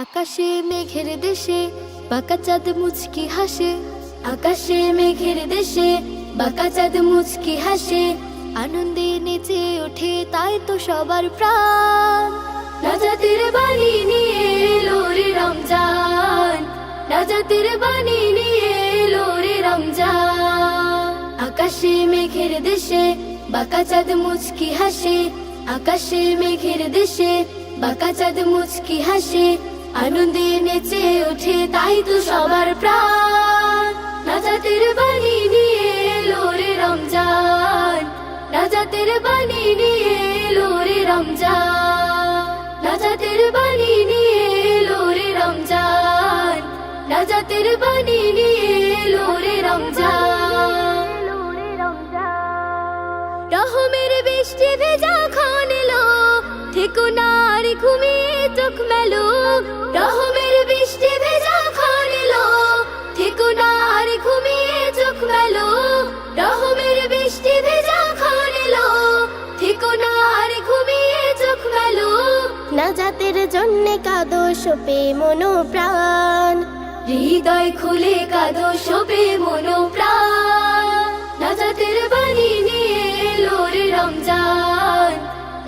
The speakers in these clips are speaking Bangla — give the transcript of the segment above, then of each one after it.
আকাশে মেঘের দেশে বাঁকা চাঁদ মুচকি হাসে, আকাশে মেঘের দেশে বাঁকা চাঁদ মুচকি হাসে, আনন্দে নেচে ওঠে তাই তো সবার প্রাণ। নাজাতের বাণী নিয়ে এলো রে রমজান, নাজাতের বাণী নিয়ে এলো রে রমজান। আকাশে মেঘের দেশে বাঁকা চাঁদ মুচকি হাসে, আকাশে মেঘের দেশে বাঁকা চাঁদ মুচকি হাসে, আনন্দে নেচে ওঠে তাই তো সবার প্রাণ। নাজাতের বাণী নিয়ে এলো রে রমজান, নাজাতের বাণী নিয়ে এলো রে রমজান, নাজাতের বাণী নিয়ে এলো রে রমজান, নাজাতের বাণী নিয়ে এলো রে রমজান। রহমের বৃষ্টি ভেজা ক্ষণ এলো, থেকো না আর ঘুমিয়ে চোখ মেলো। রহমের বৃষ্টি ভেজা ক্ষণ এলো, থেকো না আর ঘুমিয়ে চোখ মেলো। রহমের বৃষ্টি ভেজা ক্ষণ এলো, থেকো না আর ঘুমিয়ে চোখ মেলো। নাজাতের জন্যে কাঁদো শোপে মনো প্রাণ, হৃদয় খুলে কাঁদো শোপে মনো প্রাণ। নাজাতের বাণী নিয়ে এলো রে রমজান,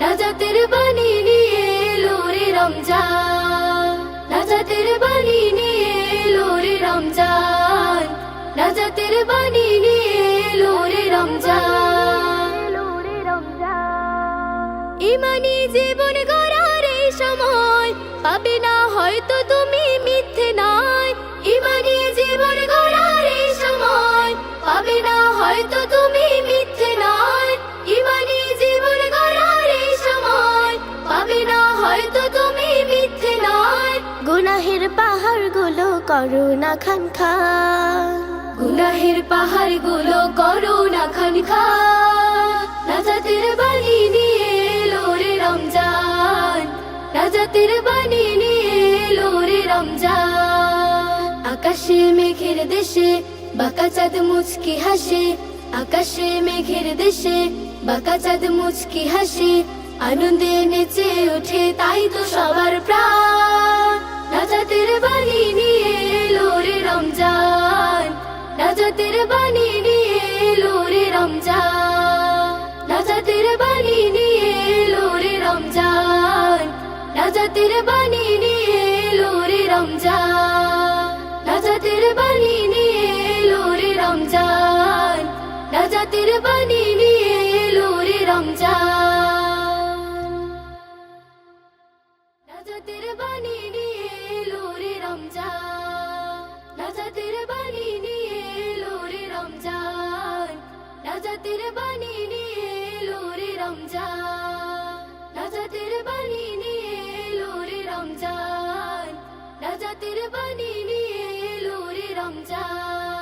নাজাতের বাণী নিয়ে এলো রে রমজান, নাজাতের বাণী নিয়ে এলো রে রমজান, নাজাতের বাণী নিয়ে এলো রে রমজান। ইমানি জীবন গড়ার এই সময় পাবে না হয়তো তুমি মিথ্যে নয়। ইমানি জীবন গড়ার এই সময় পাবে না হয়তো তুমি মিথ্যে নয়। ইমানি জীবন গড়ার এই সময় পাবে না হয়তো তুমি মিথ্যে নয়। গুনাহের পাহাড়গুলো করো না খান খান, গুনাহের পাহাড়গুলো করো না খান খান। নাজাতের বাণী নিয়ে এলো রে রমজান, নাজাতের বাণী নিয়ে এলো রে রমজান। আকাশে মেঘের দেশে বাঁকা চাঁদ মুচকি হাসে, আকাশে মেঘের দেশে বাঁকা চাঁদ মুচকি হাসে, আনন্দে নেচে ওঠে তাই তো সবার প্রাণ। নাজাতের বাণী নিয়ে এলো রে রমজান, নাজাতের বাণী নিয়ে এলো রে রমজান, নাজাতের বাণী নিয়ে এলো রে রমজান, নাজাতের বাণী নিয়ে এলো রে রমজান, নাজাতের বাণী নিয়ে এলো রে রমজান, নাজাতের বাণী নিয়ে এলো রে রমজান, নাজাতের বাণী নিয়ে এলো রে রমজান, নাজাতের বাণী নিয়ে এলো রে রমজান, নাজাতের বাণী নিয়ে এলো রে রমজান, নাজাতের বাণী নিয়ে এলো রে রমজান, নাজাতের বাণী নিয়ে এলো রে রমজান।